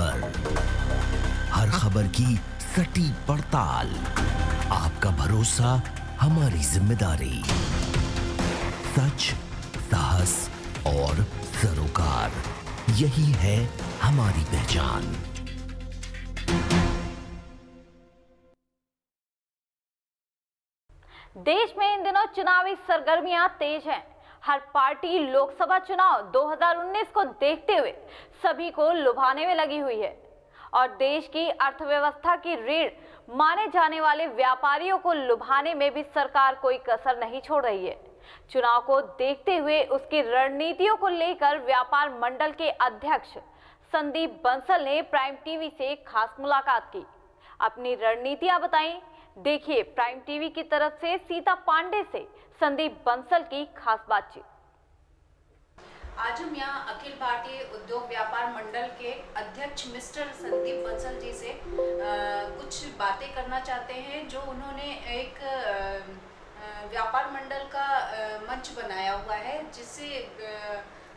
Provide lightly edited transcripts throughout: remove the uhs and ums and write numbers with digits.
खबर, हर खबर की सटीक पड़ताल, आपका भरोसा हमारी जिम्मेदारी। सच, साहस और सरोकार, यही है हमारी पहचान। देश में इन दिनों चुनावी सरगर्मियां तेज हैं। हर पार्टी लोकसभा चुनाव 2019 को देखते हुए सभी को लुभाने में लगी हुई है और देश की अर्थव्यवस्था की रीढ़ माने जाने वाले व्यापारियों को लुभाने में भी सरकार कोई कसर नहीं छोड़ रही है। चुनाव को देखते हुए उसकी रणनीतियों को लेकर व्यापार मंडल के अध्यक्ष संदीप बंसल ने प्राइम टीवी से खास मुलाकात की, अपनी रणनीतियां बताई। देखिए प्राइम टीवी की तरफ से सीता पांडे से संदीप बंसल की खास बातचीत। आज हम यहाँ अखिल भारतीय उद्योग व्यापार मंडल के अध्यक्ष मिस्टर संदीप बंसल जी से कुछ बातें करना चाहते हैं, जो उन्होंने एक व्यापार मंडल का मंच बनाया हुआ है, जिससे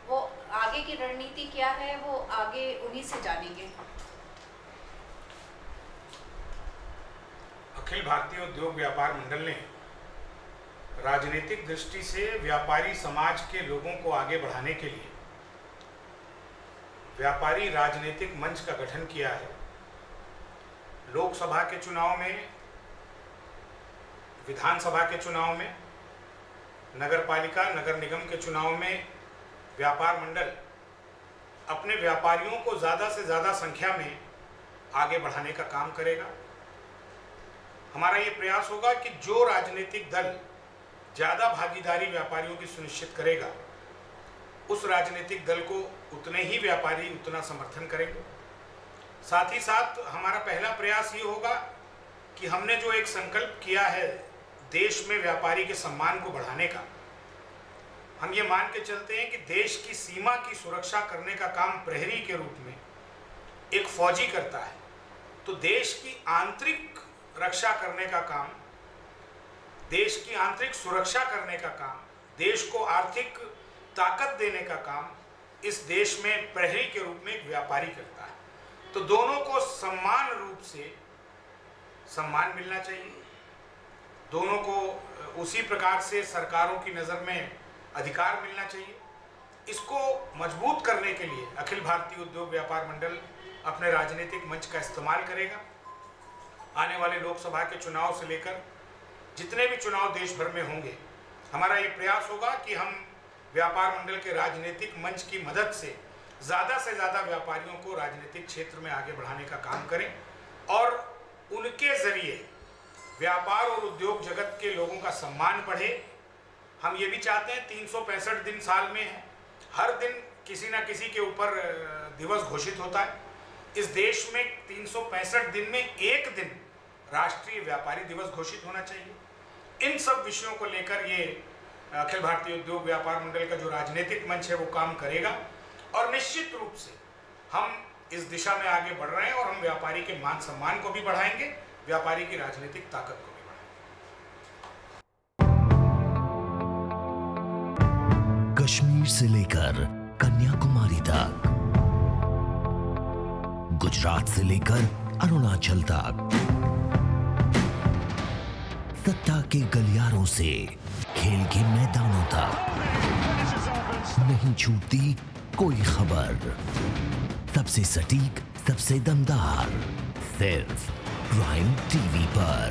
वो आगे की रणनीति क्या है वो आगे उन्हीं से जानेंगे। अखिल भारतीय उद्योग व्यापार मंडल ने राजनीतिक दृष्टि से व्यापारी समाज के लोगों को आगे बढ़ाने के लिए व्यापारी राजनीतिक मंच का गठन किया है। लोकसभा के चुनाव में, विधानसभा के चुनाव में, नगरपालिका नगर निगम के चुनाव में व्यापार मंडल अपने व्यापारियों को ज़्यादा से ज़्यादा संख्या में आगे बढ़ाने का काम करेगा। हमारा ये प्रयास होगा कि जो राजनीतिक दल ज़्यादा भागीदारी व्यापारियों की सुनिश्चित करेगा, उस राजनीतिक दल को उतने ही व्यापारी उतना समर्थन करेंगे। साथ ही साथ हमारा पहला प्रयास ये होगा कि हमने जो एक संकल्प किया है देश में व्यापारी के सम्मान को बढ़ाने का, हम ये मान के चलते हैं कि देश की सीमा की सुरक्षा करने का काम प्रहरी के रूप में एक फौजी करता है, तो देश की आंतरिक रक्षा करने का काम, देश की आंतरिक सुरक्षा करने का काम, देश को आर्थिक ताकत देने का काम इस देश में प्रहरी के रूप में एक व्यापारी करता है। तो दोनों को समान रूप से सम्मान मिलना चाहिए, दोनों को उसी प्रकार से सरकारों की नज़र में अधिकार मिलना चाहिए। इसको मजबूत करने के लिए अखिल भारतीय उद्योग व्यापार मंडल अपने राजनीतिक मंच का इस्तेमाल करेगा। आने वाले लोकसभा के चुनाव से लेकर जितने भी चुनाव देश भर में होंगे, हमारा ये प्रयास होगा कि हम व्यापार मंडल के राजनीतिक मंच की मदद से ज़्यादा व्यापारियों को राजनीतिक क्षेत्र में आगे बढ़ाने का काम करें और उनके ज़रिए व्यापार और उद्योग जगत के लोगों का सम्मान बढ़े। हम ये भी चाहते हैं, 365 दिन साल में है, हर दिन किसी न किसी के ऊपर दिवस घोषित होता है। इस देश में 365 दिन में एक दिन राष्ट्रीय व्यापारी दिवस घोषित होना चाहिए। इन सब विषयों को लेकर ये अखिल भारतीय उद्योग व्यापार मंडल का जो राजनीतिक मंच है वो काम करेगा और निश्चित रूप से हम इस दिशा में आगे बढ़ रहे हैं और हम व्यापारी के मान सम्मान को भी बढ़ाएंगे, व्यापारी की राजनीतिक ताकत को भी बढ़ाएंगे। कश्मीर से लेकर कन्याकुमारी तक, गुजरात से लेकर अरुणाचल तक, सत्ता के गलियारों से खेल के मैदानों तक, नहीं छूटती कोई खबर। सबसे सटीक, सबसे दमदार, सिर्फ प्राइम टीवी पर।